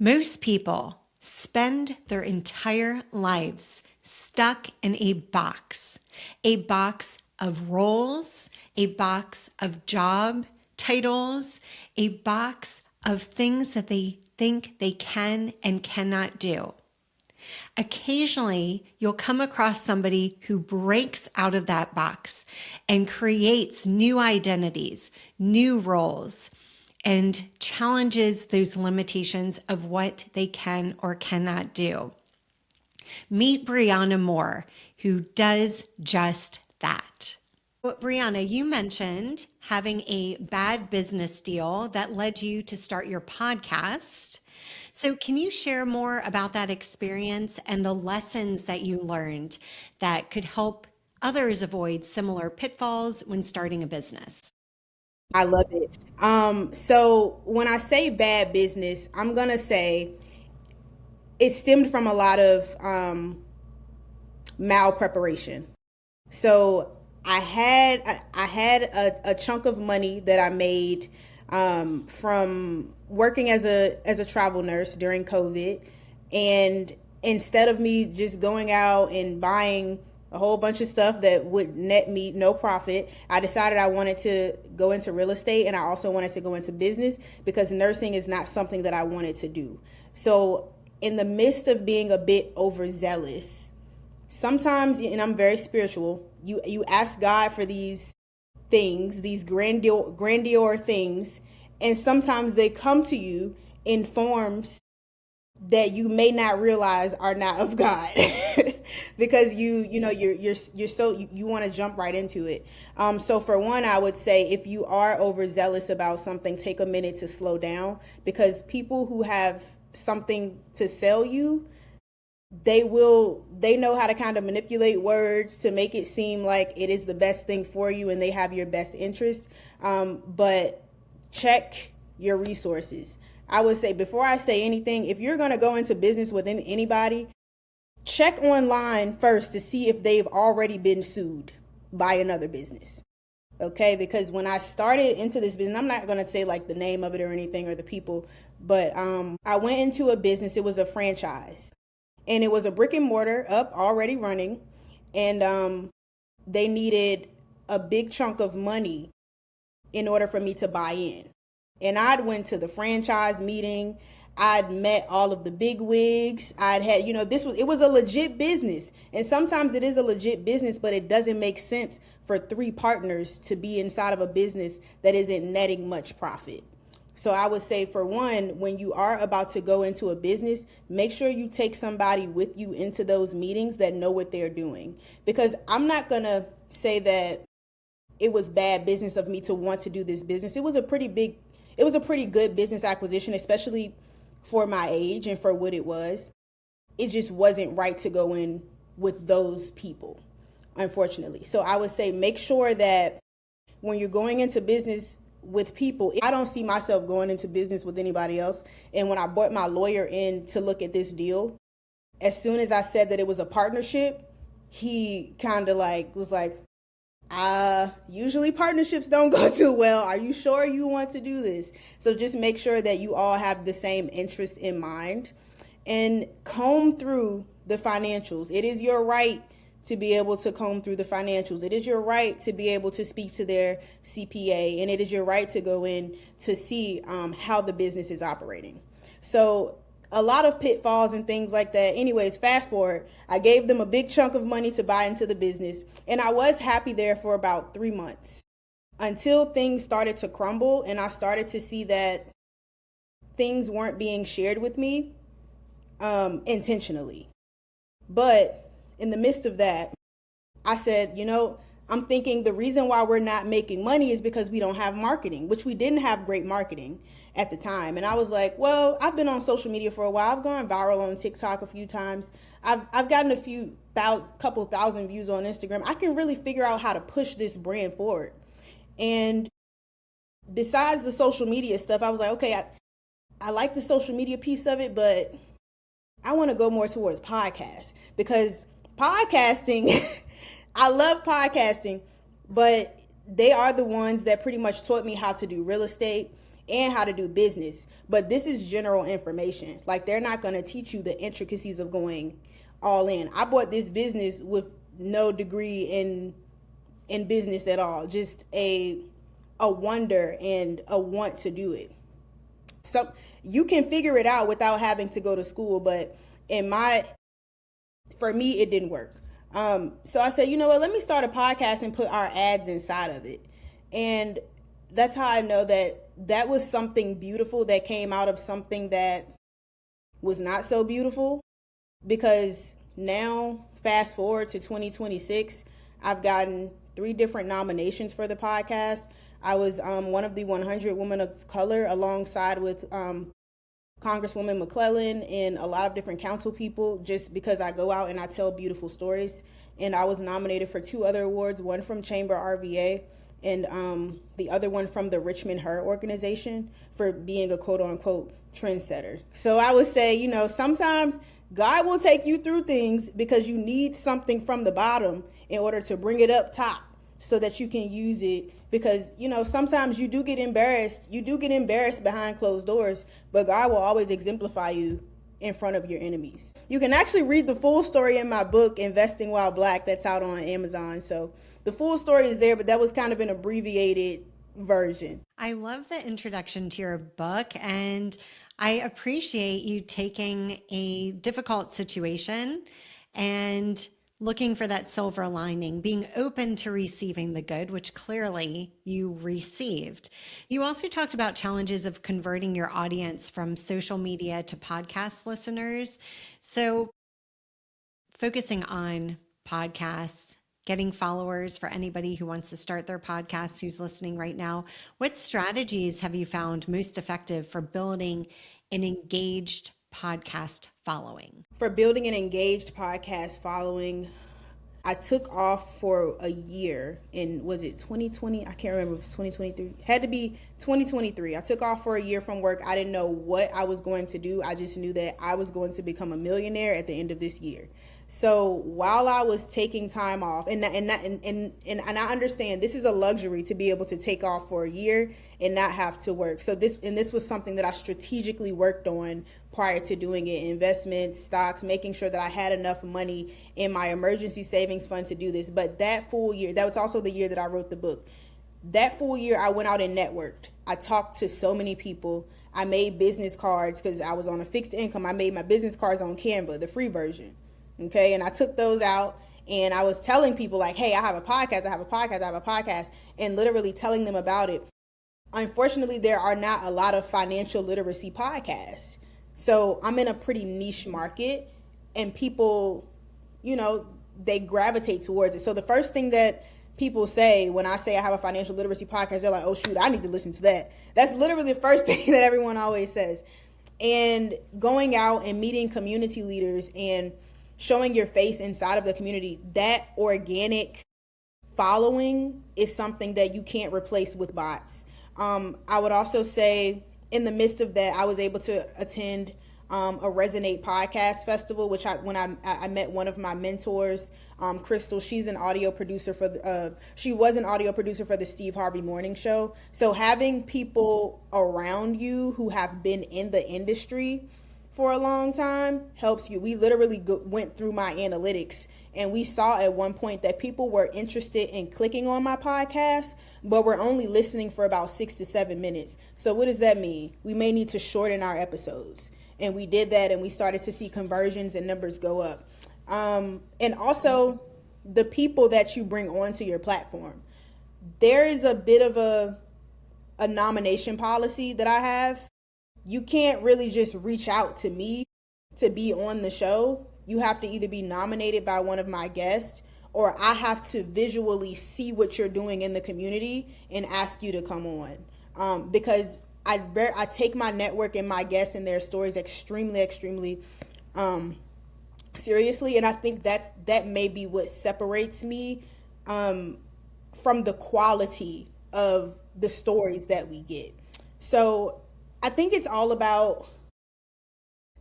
Most people spend their entire lives stuck in a box of roles, a box of job titles, a box of things that they think they can and cannot do. Occasionally, you'll come across somebody who breaks out of that box and creates new identities, new roles, and challenges those limitations of what they can or cannot do. Meet Breonna Moore, who does just that. Breonna, you mentioned having a bad business deal that led you to start your podcast. So, can you share more about that experience and the lessons that you learned that could help others avoid similar pitfalls when starting a business? I love it. So when I say bad business, I'm gonna say it stemmed from a lot of malpreparation. So I had a chunk of money that I made from working as a travel nurse during COVID, and instead of me just going out and buying a whole bunch of stuff that would net me no profit, I decided I wanted to go into real estate, and I also wanted to go into business because nursing is not something that I wanted to do. So in the midst of being a bit overzealous, sometimes, and I'm very spiritual, you ask God for these things, these grandeur things, and sometimes they come to you in forms that you may not realize are not of God because you're so you want to jump right into it. So for one, I would say if you are overzealous about something, take a minute to slow down, because people who have something to sell you, they know how to kind of manipulate words to make it seem like it is the best thing for you and they have your best interest. But check your resources. I would say, before I say anything, if you're going to go into business with anybody, check online first to see if they've already been sued by another business. Okay, because when I started into this business, I'm not going to say like the name of it or anything or the people, but I went into a business. It was a franchise, and it was a brick and mortar up already running, and they needed a big chunk of money in order for me to buy in. And I'd went to the franchise meeting. I'd met all of the big wigs. I'd had, it was a legit business. And sometimes it is a legit business, but it doesn't make sense for three partners to be inside of a business that isn't netting much profit. So I would say, for one, when you are about to go into a business, make sure you take somebody with you into those meetings that know what they're doing. Because I'm not going to say that it was bad business of me to want to do this business. It was a pretty good business acquisition, especially for my age and for what it was. It just wasn't right to go in with those people, unfortunately. So I would say make sure that when you're going into business with people, I don't see myself going into business with anybody else. And when I brought my lawyer in to look at this deal, as soon as I said that it was a partnership, he kind of was like, usually partnerships don't go too well. Are you sure you want to do this? So just make sure that you all have the same interest in mind and comb through the financials. It is your right to be able to comb through the financials. It is your right to be able to speak to their CPA, and it is your right to go in to see how the business is operating. So a lot of pitfalls and things like that. Anyways, fast forward, I gave them a big chunk of money to buy into the business, and I was happy there for about 3 months until things started to crumble, and I started to see that things weren't being shared with me intentionally. But in the midst of that, I said, I'm thinking the reason why we're not making money is because we don't have marketing, which we didn't have great marketing at the time. And I was like, well, I've been on social media for a while. I've gone viral on TikTok a few times. I've gotten couple thousand views on Instagram. I can really figure out how to push this brand forward. And besides the social media stuff, I was like, okay, I like the social media piece of it, but I want to go more towards podcasts, because podcasting, I love podcasting, but they are the ones that pretty much taught me how to do real estate. and how to do business. But this is general information. Like, they're not going to teach you the intricacies of going all in. I bought this business with no degree in business at all, just a wonder and a want to do it. So you can figure it out without having to go to school, but for me, it didn't work. So I said, you know what, let me start a podcast and put our ads inside of it. And that's how I know that was something beautiful that came out of something that was not so beautiful. Because now, fast forward to 2026, I've gotten 3 different nominations for the podcast. I was one of the 100 women of color, alongside with Congresswoman McClellan and a lot of different council people, just because I go out and I tell beautiful stories. And I was nominated for 2 other awards, one from Chamber RVA and the other one from the Richmond Her organization, for being a quote unquote trendsetter. So I would say, you know, sometimes God will take you through things because you need something from the bottom in order to bring it up top so that you can use it. Because, you know, sometimes you do get embarrassed. You do get embarrassed behind closed doors, but God will always exemplify you in front of your enemies. You can actually read the full story in my book, Investing While Black, that's out on Amazon. So the full story is there, but that was kind of an abbreviated version. I love the introduction to your book, and I appreciate you taking a difficult situation and looking for that silver lining, being open to receiving the good, which clearly you received. You also talked about challenges of converting your audience from social media to podcast listeners. So focusing on podcasts, getting followers for anybody who wants to start their podcast who's listening right now, what strategies have you found most effective for building an engaged podcast following? For building an engaged podcast following, I took off for a year in, was it 2020? I can't remember if it was 2023. Had to be 2023. I took off for a year from work. I didn't know what I was going to do. I just knew that I was going to become a millionaire at the end of this year. So while I was taking time off, and I understand this is a luxury to be able to take off for a year and not have to work. So this was something that I strategically worked on prior to doing it: investments, stocks, making sure that I had enough money in my emergency savings fund to do this. But that full year, that was also the year that I wrote the book. That full year, I went out and networked. I talked to so many people. I made business cards because I was on a fixed income. I made my business cards on Canva, the free version. Okay, and I took those out and I was telling people like, hey, I have a podcast, and literally telling them about it. Unfortunately, there are not a lot of financial literacy podcasts. So I'm in a pretty niche market, and people, you know, they gravitate towards it. So the first thing that people say when I say I have a financial literacy podcast, they're like, oh shoot, I need to listen to that. That's literally the first thing that everyone always says. And going out and meeting community leaders and showing your face inside of the community, that organic following is something that you can't replace with bots. I would also say in the midst of that, I was able to attend a Resonate podcast festival, which when I met one of my mentors, Crystal. She's an audio producer she was an audio producer for the Steve Harvey Morning Show. So having people around you who have been in the industry for a long time helps you. We literally went through my analytics, and we saw at one point that people were interested in clicking on my podcast, but we're only listening for about 6 to 7 minutes. So what does that mean? We may need to shorten our episodes. And we did that, and we started to see conversions and numbers go up. And also the people that you bring onto your platform. There is a bit of a nomination policy that I have. You can't really just reach out to me to be on the show. You have to either be nominated by one of my guests, or I have to visually see what you're doing in the community and ask you to come on. Because I take my network and my guests and their stories extremely seriously. And I think that may be what separates me from the quality of the stories that we get. So I think it's all about,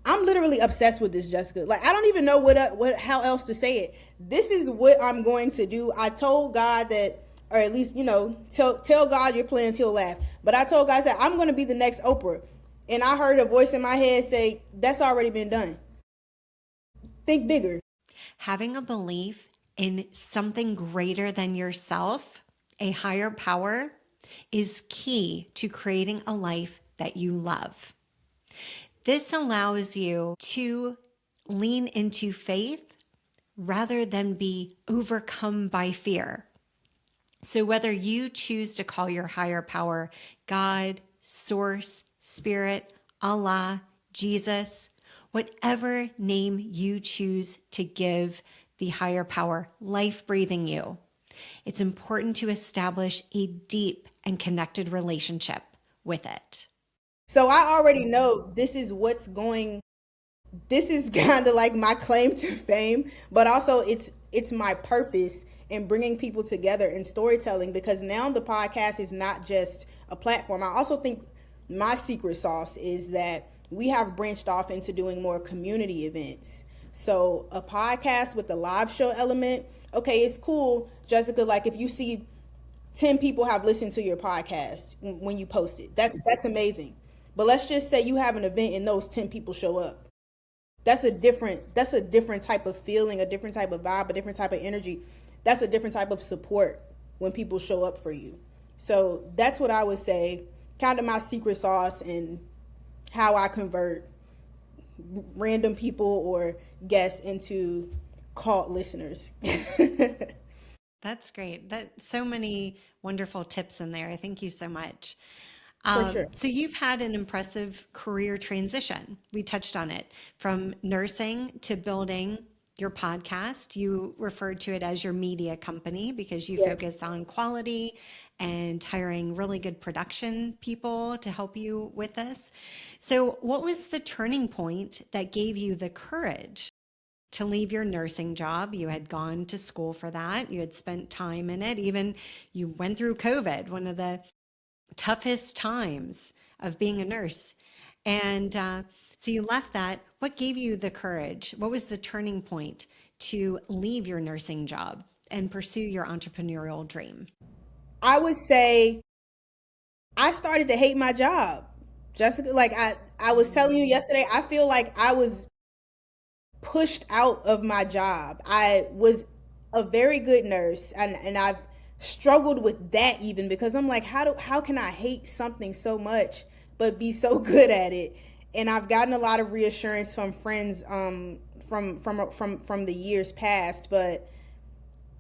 I'm literally obsessed with this, Jessica. Like, I don't even know how else to say it. This is what I'm going to do. I told God that or at least, tell God your plans, he'll laugh. But I told God, I said, I'm going to be the next Oprah. And I heard a voice in my head say, that's already been done. Think bigger. Having a belief in something greater than yourself, a higher power, is key to creating a life that you love. This allows you to lean into faith rather than be overcome by fear. So whether you choose to call your higher power God, Source, Spirit, Allah, Jesus, whatever name you choose to give the higher power life breathing you, it's important to establish a deep and connected relationship with it. So I already know this is kind of like my claim to fame, but also it's my purpose in bringing people together in storytelling, because now the podcast is not just a platform. I also think my secret sauce is that we have branched off into doing more community events. So a podcast with the live show element, okay, it's cool, Jessica, like if you see 10 people have listened to your podcast when you post it, that's amazing. But let's just say you have an event and those 10 people show up. That's a different type of feeling, a different type of vibe, a different type of energy. That's a different type of support when people show up for you. So that's what I would say, kind of my secret sauce and how I convert random people or guests into cult listeners. That's great. So many wonderful tips in there. Thank you so much. For sure. So you've had an impressive career transition. We touched on it, from nursing to building your podcast. You referred to it as your media company because you focus on quality and hiring really good production people to help you with this. So what was the turning point that gave you the courage to leave your nursing job? You had gone to school for that. You had spent time in it. Even you went through COVID, one of the toughest times of being a nurse. And so you left that. What gave you the courage? What was the turning point to leave your nursing job and pursue your entrepreneurial dream? I would say I started to hate my job. Jessica, like I was telling you yesterday, I feel like I was pushed out of my job. I was a very good nurse, and I've struggled with that even, because I'm like, how can I hate something so much but be so good at it? And I've gotten a lot of reassurance from friends from the years past. But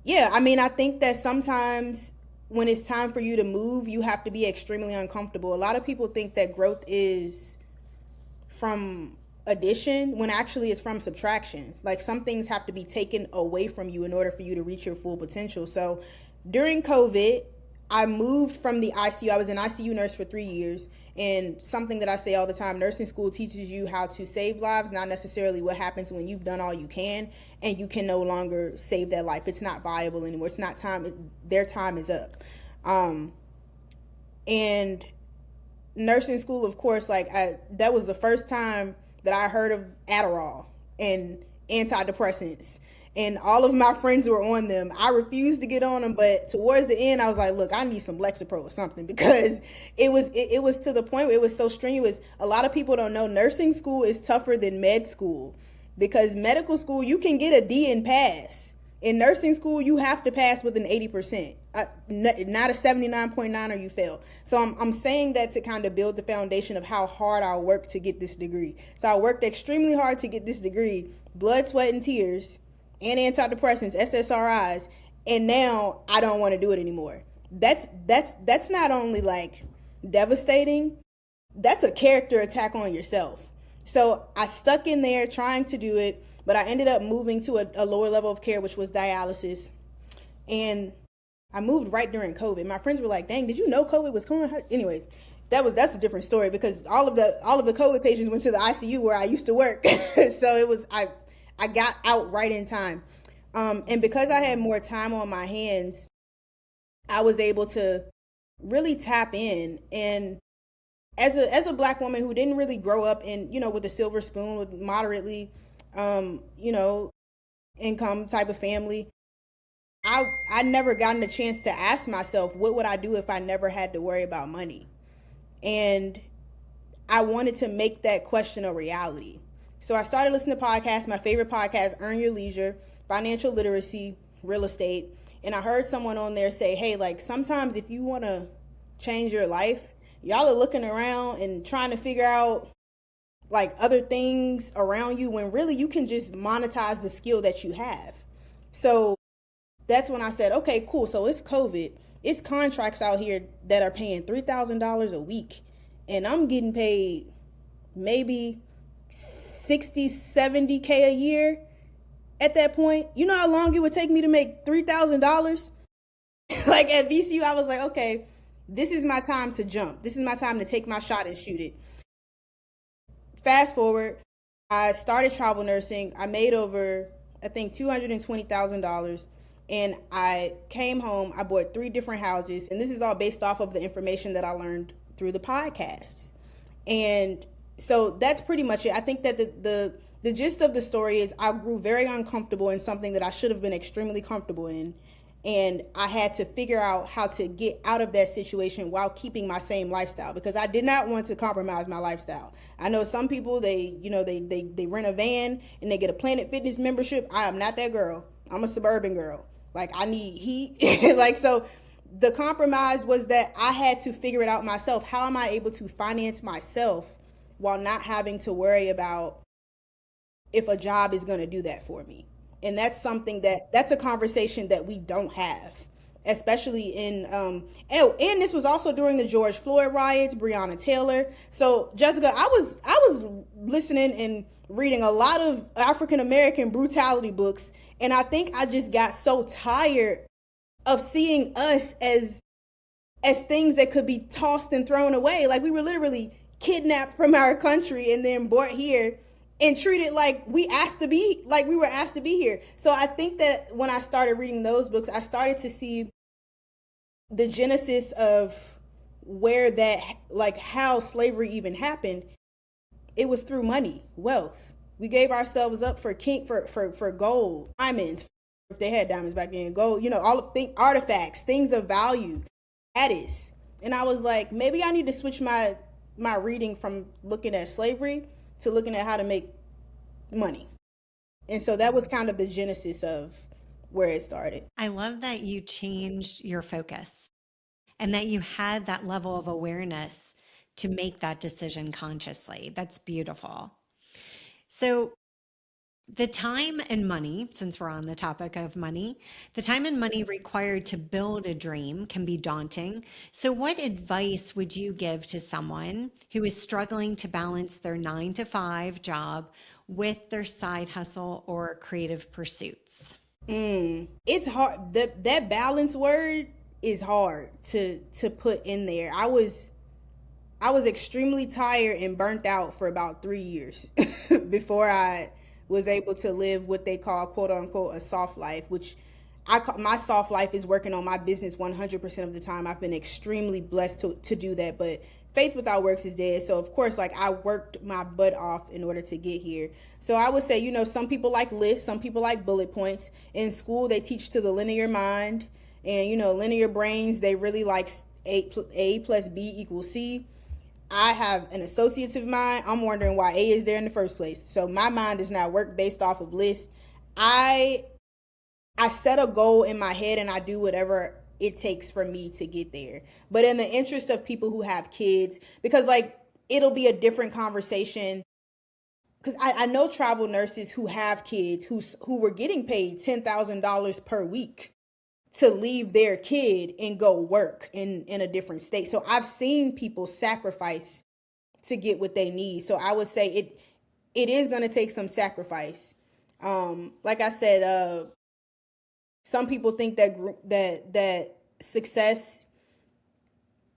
yeah, I mean, I think that sometimes when it's time for you to move, you have to be extremely uncomfortable. A lot of people think that growth is from addition when actually it's from subtraction. Like, some things have to be taken away from you in order for you to reach your full potential. So during COVID, I moved from the ICU. I was an ICU nurse for 3 years. And something that I say all the time, nursing school teaches you how to save lives, not necessarily what happens when you've done all you can and you can no longer save that life. It's not viable anymore. It's not time. Their time is up. And nursing school, of course, that was the first time that I heard of Adderall and antidepressants. And all of my friends were on them. I refused to get on them, but towards the end, I was like, look, I need some Lexapro or something, because it was to the point where it was so strenuous. A lot of people don't know nursing school is tougher than med school, because medical school, you can get a D and pass. In nursing school, you have to pass with an 80%, not a 79.9 or you fail. So I'm saying that to kind of build the foundation of how hard I worked to get this degree. So I worked extremely hard to get this degree, blood, sweat, and tears, and antidepressants, SSRIs, and now I don't want to do it anymore. That's not only like devastating, that's a character attack on yourself. So I stuck in there trying to do it, but I ended up moving to a lower level of care, which was dialysis. And I moved right during COVID. My friends were like, dang, did you know COVID was coming? Anyways, that's a different story, because all of the COVID patients went to the ICU where I used to work. So I got out right in time. And because I had more time on my hands, I was able to really tap in. And as a Black woman who didn't really grow up in, with a silver spoon, with moderately, income type of family, I never gotten a chance to ask myself, what would I do if I never had to worry about money? And I wanted to make that question a reality. So I started listening to podcasts. My favorite podcast, Earn Your Leisure, Financial Literacy, Real Estate. And I heard someone on there say, hey, like sometimes if you want to change your life, y'all are looking around and trying to figure out like other things around you when really you can just monetize the skill that you have. So that's when I said, okay, cool. So it's COVID. It's contracts out here that are paying $3,000 a week. And I'm getting paid maybe 60, 70K a year at that point. You know how long it would take me to make $3,000? Like at VCU, I was like, okay, this is my time to jump. This is my time to take my shot and shoot it. Fast forward, I started travel nursing. I made over, I think, $220,000. And I came home, I bought 3 different houses. And this is all based off of the information that I learned through the podcasts. And so that's pretty much it. I think that the gist of the story is I grew very uncomfortable in something that I should have been extremely comfortable in. And I had to figure out how to get out of that situation while keeping my same lifestyle, because I did not want to compromise my lifestyle. I know some people, they rent a van and they get a Planet Fitness membership. I am not that girl. I'm a suburban girl. Like I need heat. Like, so the compromise was that I had to figure it out myself. How am I able to finance myself while not having to worry about if a job is going to do that for me? And that's something that's a conversation that we don't have, especially in, and this was also during the George Floyd riots, Breonna Taylor. So Jessica, I was listening and reading a lot of African-American brutality books. And I think I just got so tired of seeing us as things that could be tossed and thrown away. Like we were literally kidnapped from our country and then brought here and treated like we were asked to be here. So I think that when I started reading those books, I started to see the genesis of where that, like how slavery even happened. It was through money, wealth. We gave ourselves up for gold, diamonds, if they had diamonds back then, gold, all of artifacts, things of value. That is. And I was like, maybe I need to switch my reading from looking at slavery to looking at how to make money. And so that was kind of the genesis of where it started. I love that you changed your focus and that you had that level of awareness to make that decision consciously. That's beautiful. So the time and money, since we're on the topic of money, the time and money required to build a dream can be daunting. So, what advice would you give to someone who is struggling to balance their 9-to-5 job with their side hustle or creative pursuits? It's hard. That balance word is hard to put in there. I was extremely tired and burnt out for about 3 years before I was able to live what they call, quote unquote, a soft life, which my soft life is working on my business 100% of the time. I've been extremely blessed to do that, but faith without works is dead. So of course, like I worked my butt off in order to get here. So I would say, some people like lists, some people like bullet points. In school, they teach to the linear mind, and linear brains, they really like A plus B equals C. I have an associative mind. I'm wondering why A is there in the first place. So my mind does not work based off of lists. I set a goal in my head and I do whatever it takes for me to get there. But in the interest of people who have kids, because like it'll be a different conversation. Because I know travel nurses who have kids who were getting paid $10,000 per week to leave their kid and go work in a different state. So I've seen people sacrifice to get what they need. So I would say it is going to take some sacrifice. Like I said, some people think that success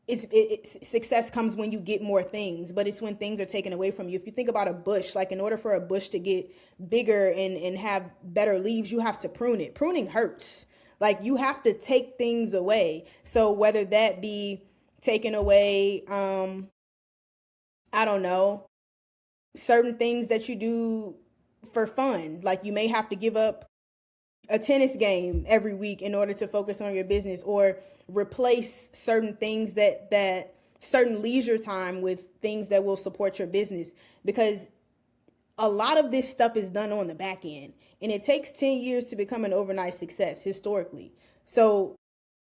success comes when you get more things, but it's when things are taken away from you. If you think about a bush, like in order for a bush to get bigger and have better leaves, you have to prune it. Pruning hurts. Like you have to take things away. So whether that be taking away, I don't know, certain things that you do for fun, like you may have to give up a tennis game every week in order to focus on your business, or replace certain things that certain leisure time with things that will support your business, because a lot of this stuff is done on the back end, and it takes 10 years to become an overnight success historically. So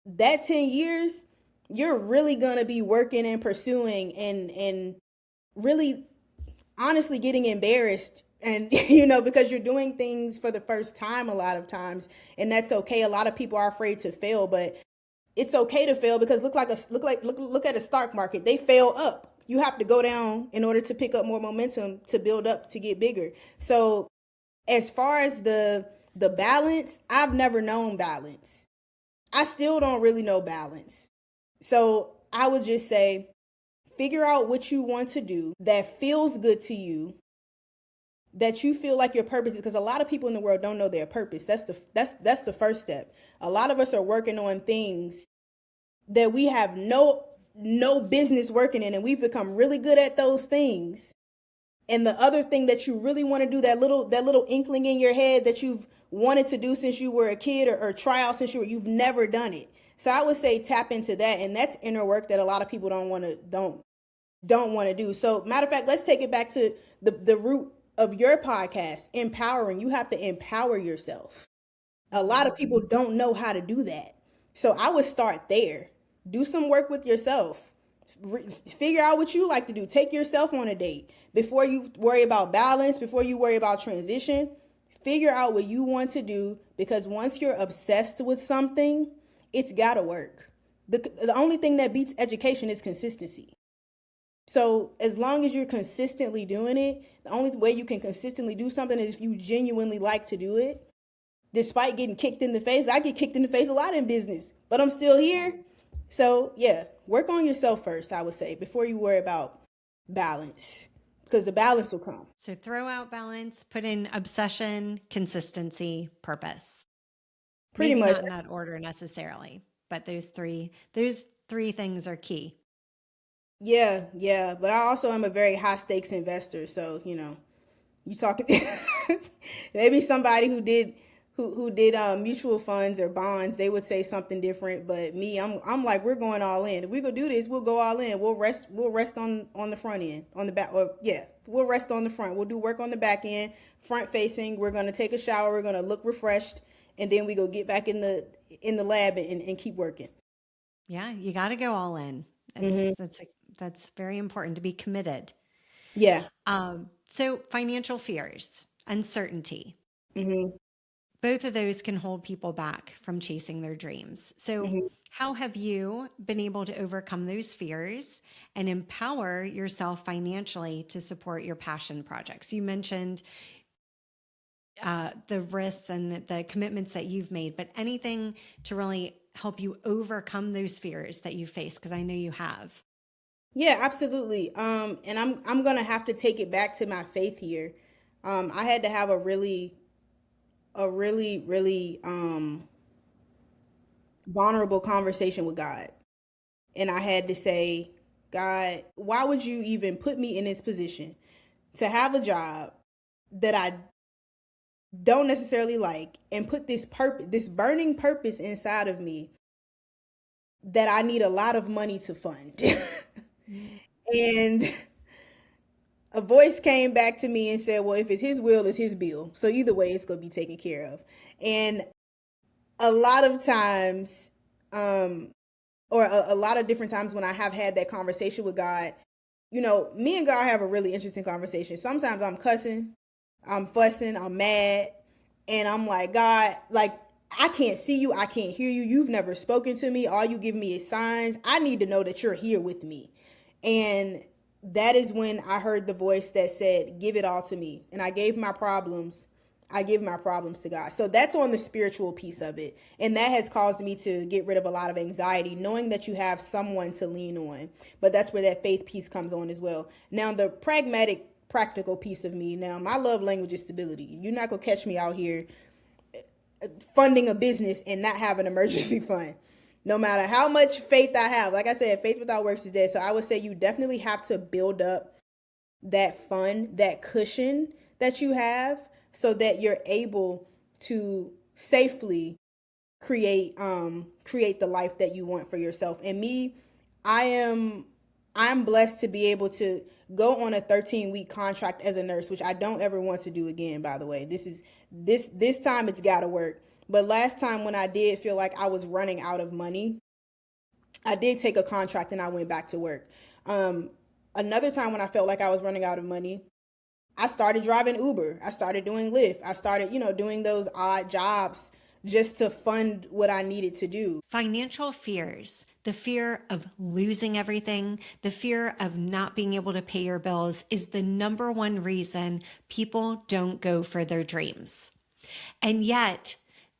that 10 years, you're really going to be working and pursuing and really honestly getting embarrassed, and because you're doing things for the first time a lot of times, and that's okay. A lot of people are afraid to fail, but it's okay to fail, because look at a stock market. They fail up. You have to go down in order to pick up more momentum, to build up, to get bigger. So as far as the balance, I've never known balance. I still don't really know balance. So I would just say, figure out what you want to do that feels good to you, that you feel like your purpose is, because a lot of people in the world don't know their purpose. That's the first step. A lot of us are working on things that we have no business working in, and we've become really good at those things. And the other thing that you really want to do, that little inkling in your head that you've wanted to do since you were a kid, or try out since you've never done it. So I would say tap into that, and that's inner work that a lot of people don't want to do. So matter of fact, let's take it back to the root of your podcast, empowering. You have to empower yourself. A lot of people don't know how to do that. So I would start there. Do some work with yourself. Figure out what you like to do. Take yourself on a date. Before you worry about balance, before you worry about transition, figure out what you want to do, because once you're obsessed with something, it's got to work. The only thing that beats education is consistency. So as long as you're consistently doing it, the only way you can consistently do something is if you genuinely like to do it. Despite getting kicked in the face, I get kicked in the face a lot in business, but I'm still here. So yeah, work on yourself first, I would say, before you worry about balance, because the balance will come. So throw out balance, put in obsession, consistency, purpose. Pretty Maybe much. not in that order necessarily, but those three things are key. Yeah. But I also am a very high stakes investor. So, you talking, maybe somebody who did mutual funds or bonds, they would say something different. But me, I'm like, we're going all in. If we go do this, we'll go all in. We'll rest on the front end, on the back, or we'll rest on the front. We'll do work on the back end, front facing. We're going to take a shower. We're going to look refreshed. And then we go get back in the lab and keep working. Yeah. You got to go all in. That's very important, to be committed. Yeah. So financial fears, uncertainty. Mm-hmm. Both of those can hold people back from chasing their dreams. So how have you been able to overcome those fears and empower yourself financially to support your passion projects? You mentioned the risks and the commitments that you've made, but anything to really help you overcome those fears that you face, because I know you have. Yeah, absolutely. And I'm gonna have to take it back to my faith here. I had to have a really vulnerable conversation with God. And I had to say, God, why would you even put me in this position to have a job that I don't necessarily like, and put this burning purpose inside of me that I need a lot of money to fund. And a voice came back to me and said, well, if it's his will, it's his bill. So either way, it's going to be taken care of. And a lot of times, or a lot of different times when I have had that conversation with God, me and God have a really interesting conversation. Sometimes I'm cussing, I'm fussing, I'm mad, and I'm like, God, like, I can't see you, I can't hear you, you've never spoken to me, all you give me is signs. I need to know that you're here with me. And that is when I heard the voice that said, give it all to me. And I give my problems to God. So that's on the spiritual piece of it. And that has caused me to get rid of a lot of anxiety, knowing that you have someone to lean on. But that's where that faith piece comes on as well. Now, the practical piece of me, now, my love language is stability. You're not going to catch me out here funding a business and not have an emergency fund. No matter how much faith I have. Like I said, faith without works is dead. So I would say you definitely have to build up that fund, that cushion that you have, so that you're able to safely create the life that you want for yourself. And me, I'm blessed to be able to go on a 13-week contract as a nurse, which I don't ever want to do again, by the way. This time it's got to work. But last time when I did feel like I was running out of money, I did take a contract and I went back to work. Another time when I felt like I was running out of money, I started driving Uber. I started doing Lyft. I started, doing those odd jobs just to fund what I needed to do. Financial fears, the fear of losing everything, the fear of not being able to pay your bills is the number one reason people don't go for their dreams. And yet,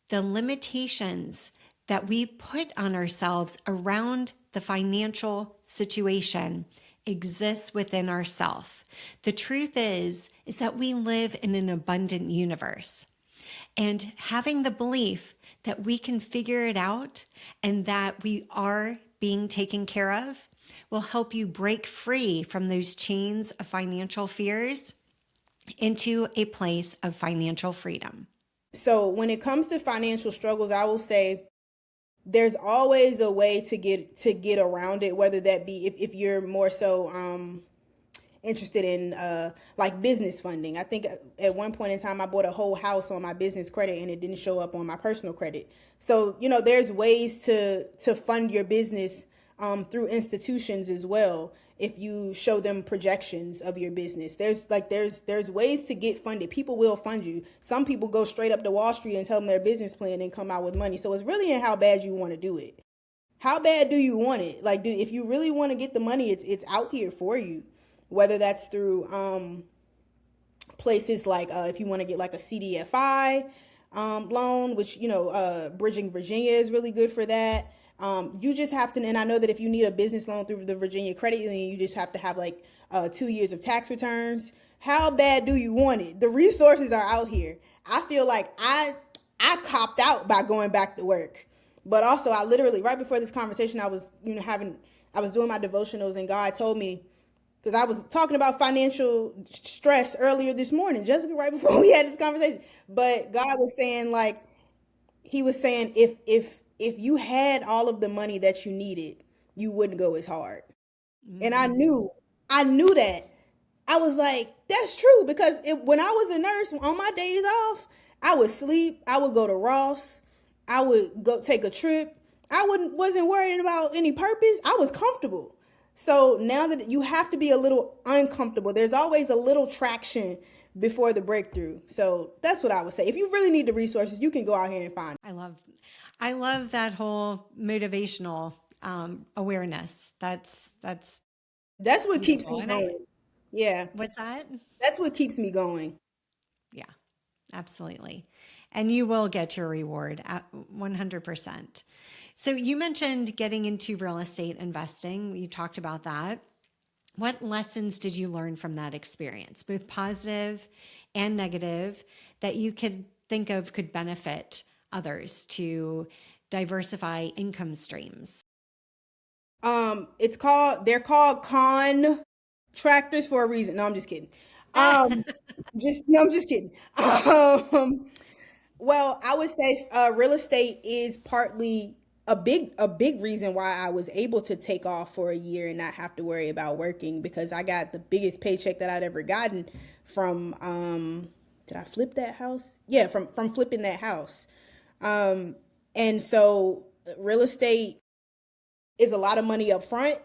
the limitations that we put on ourselves around the financial situation exists within ourselves. The truth is that we live in an abundant universe. And having the belief that we can figure it out and that we are being taken care of will help you break free from those chains of financial fears into a place of financial freedom. So when it comes to financial struggles, I will say there's always a way to get around it, whether that be if you're more so interested in like business funding. I think at one point in time I bought a whole house on my business credit and it didn't show up on my personal credit. So, there's ways to fund your business through institutions as well. If you show them projections of your business, there's ways to get funded. People will fund you. Some people go straight up to Wall Street and tell them their business plan and come out with money. So it's really in how bad you want to do it. How bad do you want it? If you really want to get the money, it's out here for you. Whether that's through places like if you want to get like a CDFI loan, which Bridging Virginia is really good for that. You just have to, and I know that if you need a business loan through the Virginia Credit Union, you just have to have 2 years of tax returns. How bad do you want it? The resources are out here. I feel like I copped out by going back to work, but also I literally right before this conversation I was I was doing my devotionals and God told me, because I was talking about financial stress earlier this morning, Jessica, right before we had this conversation. But God was saying He was saying if you had all of the money that you needed, you wouldn't go as hard. Mm-hmm. And I knew that. I was like, that's true, because when I was a nurse, on my days off, I would sleep. I would go to Ross. I would go take a trip. I wasn't worried about any purpose. I was comfortable. So now that you have to be a little uncomfortable, there's always a little traction before the breakthrough. So that's what I would say. If you really need the resources, you can go out here and find it. I love that whole motivational awareness. That's what keeps me going. Yeah. What's that? That's what keeps me going. Yeah, absolutely. And you will get your reward at 100%. So you mentioned getting into real estate investing. You talked about that. What lessons did you learn from that experience, both positive and negative, that you could think of could benefit others to diversify income streams? They're called contractors for a reason. No, I'm just kidding. I'm just kidding. Well, I would say real estate is partly a big reason why I was able to take off for a year and not have to worry about working, because I got the biggest paycheck that I'd ever gotten from did I flip that house? Yeah, from flipping that house. And so real estate is a lot of money up front.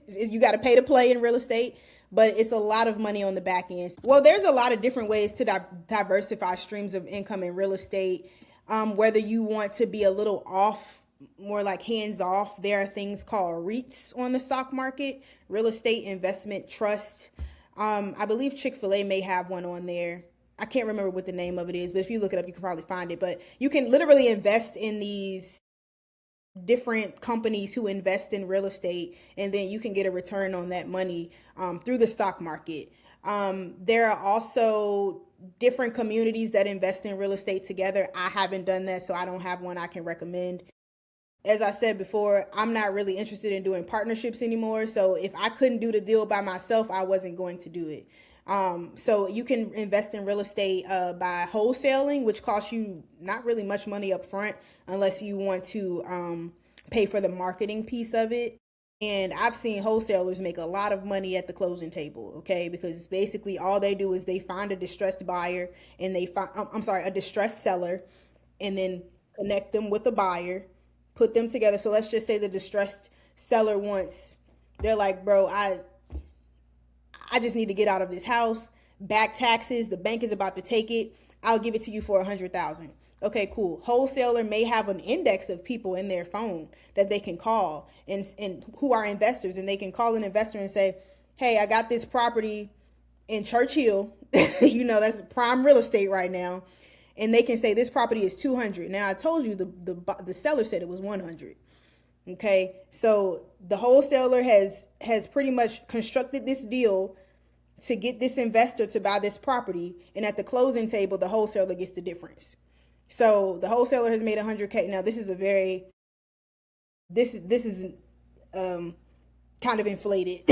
You got to pay to play in real estate, but it's a lot of money on the back end. Well, there's a lot of different ways to diversify streams of income in real estate. Whether you want to be a little off, more like hands off, there are things called REITs on the stock market, real estate investment trust. I believe Chick-fil-A may have one on there. I can't remember what the name of it is, but if you look it up, you can probably find it. But you can literally invest in these different companies who invest in real estate, and then you can get a return on that money through the stock market. There are also different communities that invest in real estate together. I haven't done that, so I don't have one I can recommend. As I said before, I'm not really interested in doing partnerships anymore. So if I couldn't do the deal by myself, I wasn't going to do it. So you can invest in real estate by wholesaling, which costs you not really much money up front unless you want to pay for the marketing piece of it. And I've seen wholesalers make a lot of money at the closing table, okay? Because basically all they do is they find a distressed buyer and a distressed seller, and then connect them with a buyer, put them together. So let's just say the distressed seller they're like, bro, I just need to get out of this house, back taxes, the bank is about to take it. I'll give it to you for 100,000. Okay, cool. Wholesaler may have an index of people in their phone that they can call and who are investors, and they can call an investor and say, hey, I got this property in Churchill. That's prime real estate right now. And they can say this property is 200. Now I told you the seller said it was 100. Okay, so the wholesaler has pretty much constructed this deal to get this investor to buy this property, and at the closing table, the wholesaler gets the difference. So the wholesaler has made 100K. Now this is kind of inflated,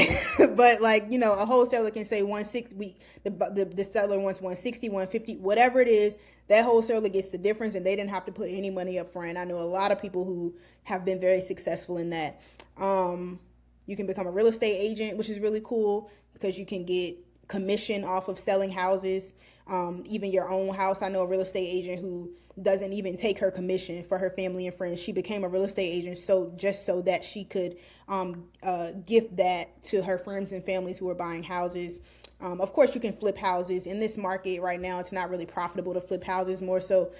but a wholesaler can say 160. The seller wants 160, 150, whatever it is. That wholesaler gets the difference, and they didn't have to put any money up front. I know a lot of people who have been very successful in that. You can become a real estate agent, which is really cool because you can get commission off of selling houses. Even your own house. I know a real estate agent who doesn't even take her commission for her family and friends. She became a real estate agent so that she could gift that to her friends and families who are buying houses. Of course, you can flip houses. In this market right now, it's not really profitable to flip houses. More so,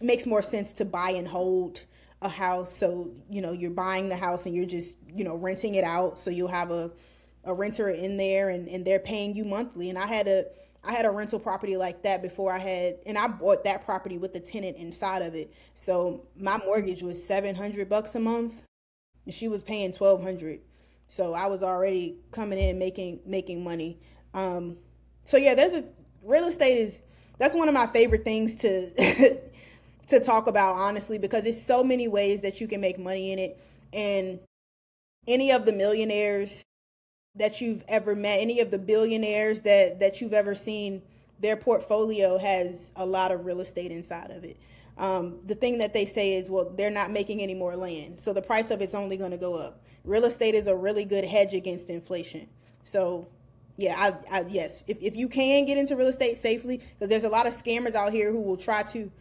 makes more sense to buy and hold a house. So, you're buying the house and you're just, renting it out. So you'll have a renter in there and they're paying you monthly. And I had a rental property like that before and I bought that property with the tenant inside of it. So my mortgage was $700 a month and she was paying $1,200. So I was already coming in making money. So yeah, real estate that's one of my favorite things to to talk about, honestly, because it's so many ways that you can make money in it. And any of the millionaires that you've ever met, any of the billionaires that you've ever seen, their portfolio has a lot of real estate inside of it. The thing that they say is, well, they're not making any more land, so the price of it's only going to go up. Real estate is a really good hedge against inflation. So yeah, yes, if you can get into real estate safely, because there's a lot of scammers out here who will try to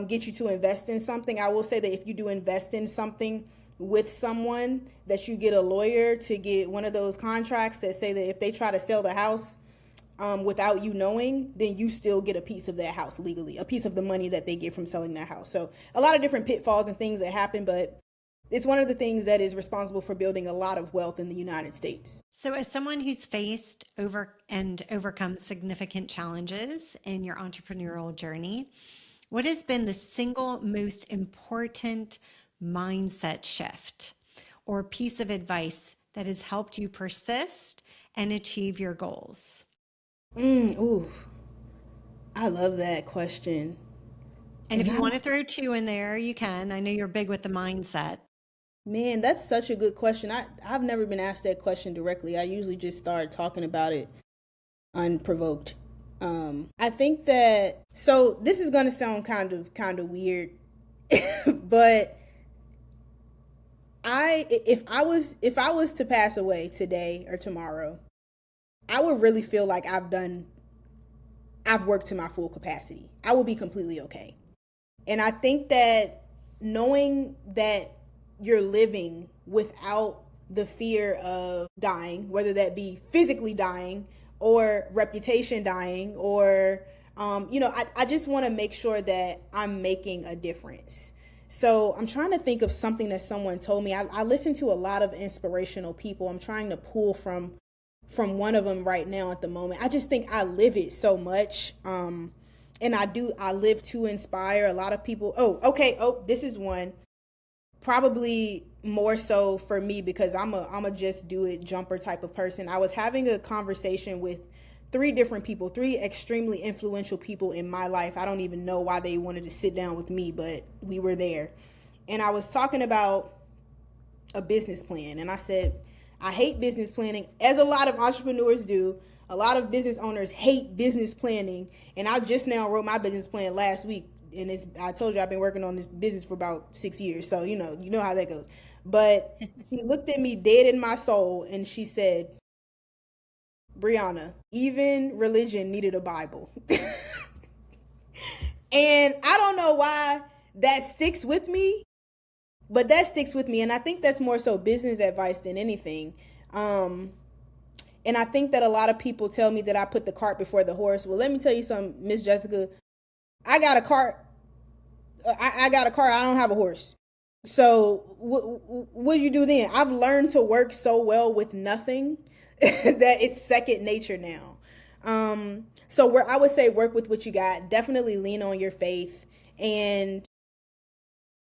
get you to invest in something. I will say that if you do invest in something with someone, that you get a lawyer to get one of those contracts that say that if they try to sell the house without you knowing, then you still get a piece of that house legally, a piece of the money that they get from selling that house. So a lot of different pitfalls and things that happen, but it's one of the things that is responsible for building a lot of wealth in the United States. So as someone who's faced overcome significant challenges in your entrepreneurial journey, what has been the single most important mindset shift or piece of advice that has helped you persist and achieve your goals? Ooh, I love that question. And if you want to throw two in there, you can. I know you're big with the mindset. Man, that's such a good question. I've never been asked that question directly. I usually just start talking about it unprovoked. I think that, so this is going to sound kind of weird, but if I was to pass away today or tomorrow, I would really feel like I've worked to my full capacity. I will be completely okay. And I think that knowing that you're living without the fear of dying, whether that be physically dying or reputation dying, or, I just want to make sure that I'm making a difference. So I'm trying to think of something that someone told me. I listen to a lot of inspirational people. I'm trying to pull from one of them right now at the moment. I just think I live it so much. And I live to inspire a lot of people. This is one. Probably more so for me because I'm a just do it jumper type of person. I was having a conversation with three extremely influential people in my life. I don't even know why they wanted to sit down with me, but we were there. And I was talking about a business plan. And I said, I hate business planning, as a lot of entrepreneurs do. A lot of business owners hate business planning, and I just now wrote my business plan last week. And I told you I've been working on this business for about 6 years, so you know how that goes. But she looked at me dead in my soul and she said, Breonna, even religion needed a Bible. And I don't know why that sticks with me, but that sticks with me. And I think that's more so business advice than anything. And I think that a lot of people tell me that I put the cart before the horse. Well, let me tell you something, Miss Jessica. I got a cart. I got a car. I don't have a horse. So what do you do then? I've learned to work so well with nothing that it's second nature now. So where I would say work with what you got. Definitely lean on your faith and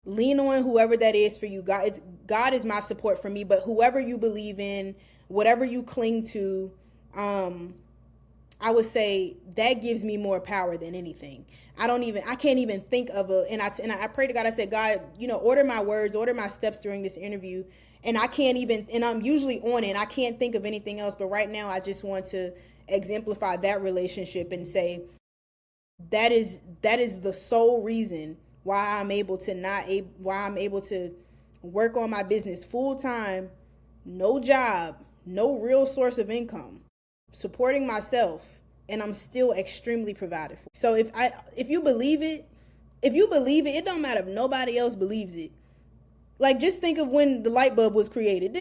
lean on whoever that is for you. God is my support for me, but whoever you believe in, whatever you cling to, I would say that gives me more power than anything. I can't even think of and I pray to God, I said, God, order my words, order my steps during this interview. And and I'm usually on it, and I can't think of anything else. But right now I just want to exemplify that relationship and say, that is the sole reason why I'm able to work on my business full time, no job, no real source of income, supporting myself, and I'm still extremely provided for. So if you believe it, it don't matter if nobody else believes it. Like, just think of when the light bulb was created.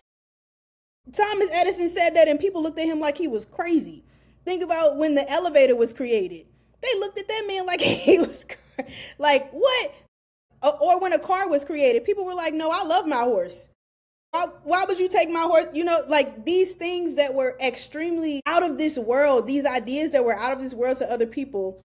Thomas Edison said that and people looked at him like he was crazy. Think about when the elevator was created. They looked at that man like he was like, what? Or when a car was created, people were like, no, I love my horse. Why would you take my horse? Like these things that were extremely out of this world, these ideas that were out of this world to other people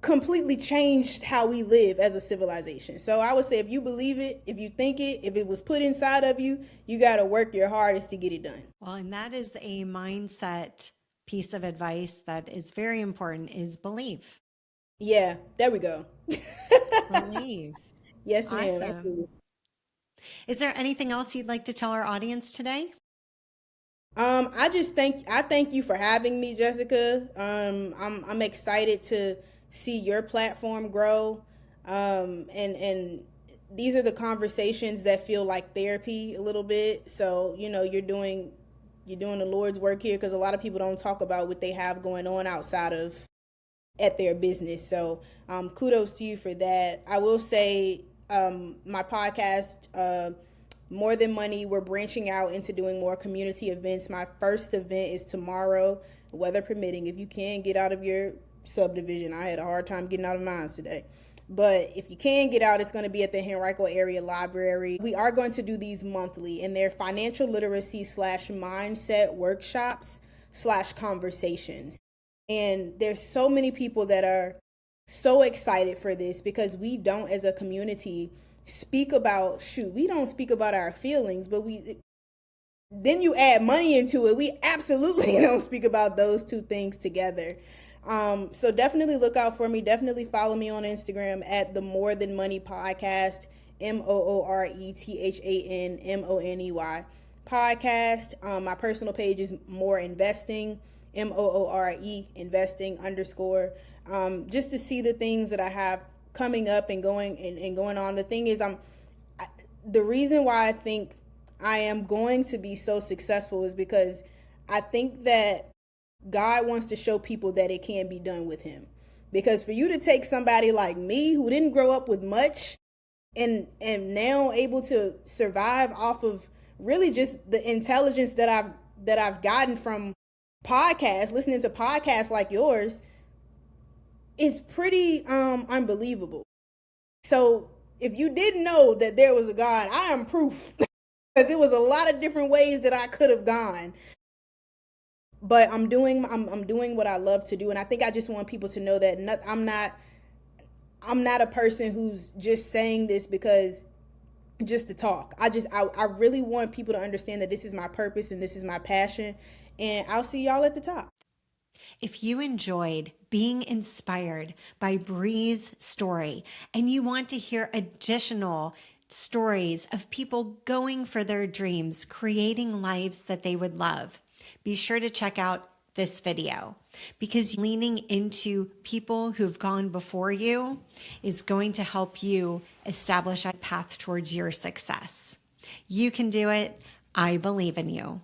completely changed how we live as a civilization. So I would say if you believe it, if you think it, if it was put inside of you, you got to work your hardest to get it done. Well, and that is a mindset piece of advice that is very important, is believe. Yeah, there we go. Believe. Yes, ma'am. Awesome. Absolutely. Is there anything else you'd like to tell our audience today? I thank you for having me, Jessica. I'm excited to see your platform grow. And these are the conversations that feel like therapy a little bit. So, you're doing the Lord's work here, because a lot of people don't talk about what they have going on outside of at their business. So, kudos to you for that. I will say, my podcast, More Than Money, we're branching out into doing more community events. My first event is tomorrow, weather permitting. If you can get out of your subdivision, I had a hard time getting out of mine today. But if you can get out, it's going to be at the Henrico Area Library. We are going to do these monthly, and they're financial literacy / mindset workshops / conversations. And there's so many people that are so excited for this, because we don't, as a community, we don't speak about our feelings, but then you add money into it. We absolutely don't speak about those two things together. So definitely look out for me. Definitely follow me on Instagram at the More Than Money Podcast, MoorethanMoney podcast. My personal page is More Investing, Moore investing _ just to see the things that I have coming up and going on. The thing is, the reason why I think I am going to be so successful is because I think that God wants to show people that it can be done with him. Because for you to take somebody like me, who didn't grow up with much, and now able to survive off of really just the intelligence that I've gotten from podcasts, listening to podcasts like yours, is pretty unbelievable. So if you didn't know that there was a God, I am proof. Because it was a lot of different ways that I could have gone. But I'm doing what I love to do, and I think I just want people to know that I'm not a person who's just saying this because just to talk. I really want people to understand that this is my purpose and this is my passion, and I'll see y'all at the top. If you enjoyed being inspired by Bree's story and you want to hear additional stories of people going for their dreams, creating lives that they would love, be sure to check out this video, because leaning into people who've gone before you is going to help you establish a path towards your success. You can do it. I believe in you.